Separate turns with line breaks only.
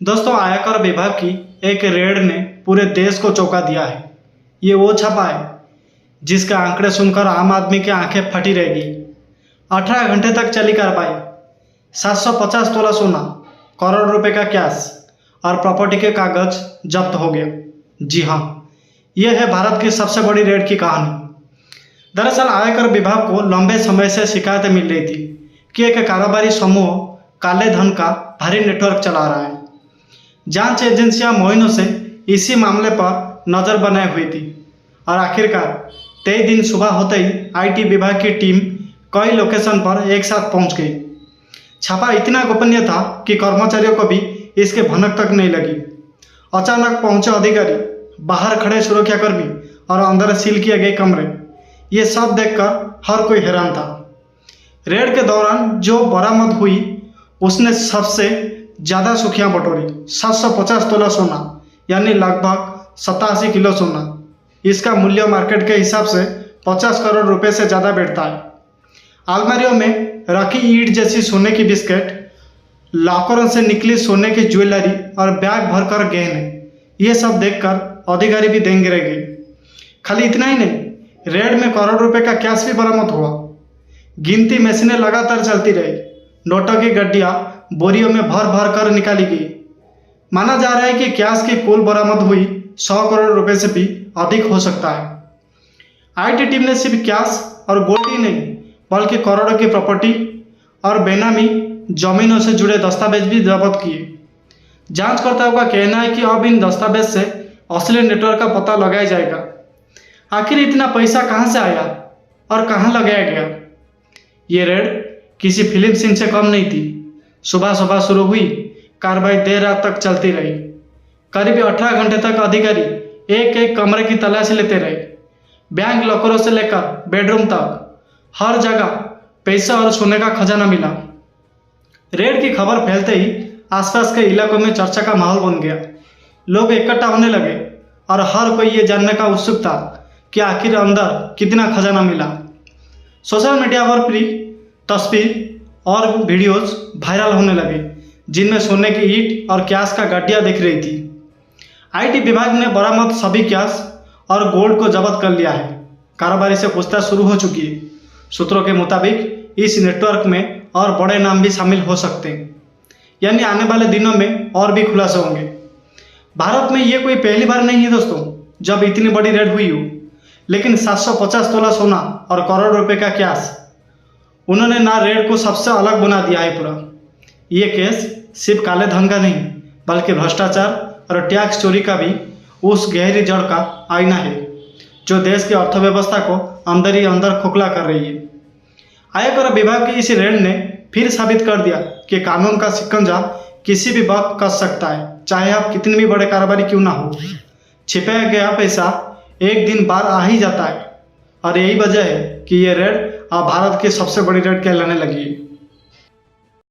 दोस्तों, आयकर विभाग की एक रेड ने पूरे देश को चौंका दिया है। ये वो छापा है जिसके आंकड़े सुनकर आम आदमी की आंखें फटी रहेगी। 18 घंटे तक चली कार्रवाई। 750 तोला सोना, करोड़ रुपए का कैश और प्रॉपर्टी के कागज जब्त हो गए। जी हाँ, यह है भारत की सबसे बड़ी रेड की कहानी। दरअसल आयकर विभाग को लंबे समय से शिकायतें मिल रही थी कि एक कारोबारी समूह काले धन का भारी नेटवर्क चला रहा है। जांच एजेंसियां महीनों से इसी मामले पर नजर बनाए हुई थी और आखिरकार 23 दिन सुबह होते ही आईटी विभाग की टीम कई लोकेशन पर एक साथ पहुंच गई। छापा इतना गोपनीय था कि कर्मचारियों को भी इसके भनक तक नहीं लगी। अचानक पहुंचे अधिकारी, बाहर खड़े सुरक्षाकर्मी और अंदर सील किए गए कमरे, ये सब देखकर हर कोई हैरान था। रेड के दौरान जो बरामद हुई उसने सबसे ज़्यादा सुर्खियां बटोरी। 750 तोला सोना, यानी लगभग 87 किलो सोना। इसका मूल्य मार्केट के हिसाब से 50 करोड़ रुपए से ज़्यादा बैठता है। अलमारियों में रखी ईंट जैसी सोने की बिस्किट, लॉकरों से निकली सोने की ज्वेलरी और बैग भरकर गहने, ये सब देखकर अधिकारी भी दंग रह गए। खाली इतना ही नहीं, रेड में करोड़ रुपए का कैश भी बरामद हुआ। गिनती मशीनें लगातार चलती रही। नोटों की गड्डियां बोरियों में भर भर कर निकाली गई। माना जा रहा है कि कैश की कुल बरामद हुई 100 करोड़ रुपए से भी अधिक हो सकता है। आईटी टीम ने सिर्फ कैश और गोल्ड ही नहीं बल्कि करोड़ों की प्रॉपर्टी और बेनामी जमीनों से जुड़े दस्तावेज भी जब्त किए। जांचकर्ताओं का कहना है कि अब इन दस्तावेज से असली नेटवर्क का पता लगाया जाएगा। आखिर इतना पैसा कहां से आया और कहां लगाया गया। ये रेड किसी फिल्म सीन से कम नहीं थी। सुबह सुबह शुरू हुई कार्रवाई देर रात तक चलती रही। करीब 18 घंटे तक अधिकारी एक एक कमरे की तलाशी लेते रहे। बैंक लॉकरों से लेकर बेडरूम तक हर जगह पैसा और सोने का खजाना मिला। रेड की खबर फैलते ही आसपास के इलाकों में चर्चा का माहौल बन गया। लोग इकट्ठा होने लगे और हर कोई ये जानने का उत्सुक था कि आखिर अंदर कितना खजाना मिला। सोशल मीडिया पर भी तस्वीर और वीडियोस वायरल होने लगे जिनमें सोने की ईंट और कैश का गड्ढिया दिख रही थी। आईटी विभाग ने बरामद सभी कैश और गोल्ड को जब्त कर लिया है। कारोबारी से पूछताछ शुरू हो चुकी है। सूत्रों के मुताबिक इस नेटवर्क में और बड़े नाम भी शामिल हो सकते हैं, यानी आने वाले दिनों में और भी खुलासे होंगे। भारत में ये कोई पहली बार नहीं है दोस्तों जब इतनी बड़ी रेड हुई हो, लेकिन 750 तोला सोना और करोड़ रुपए का कैश, उन्होंने ना रेड को सबसे अलग बना दिया है पूरा। ये केस सिर्फ काले धन का नहीं बल्कि भ्रष्टाचार और टैक्स चोरी का भी उस गहरी जड़ का आईना है जो देश की अर्थव्यवस्था को अंदर ही अंदर खोखला कर रही है। आयकर विभाग की इस रेड ने फिर साबित कर दिया कि कानून का शिकंजा किसी भी वक्त कस सकता है, चाहे आप कितने भी बड़े कारोबारी क्यों ना हो। छिपाया गया पैसा एक दिन बाहर आ ही जाता है और यही वजह है कि ये रेड अब भारत की सबसे बड़ी रेड कहलाने लगी है।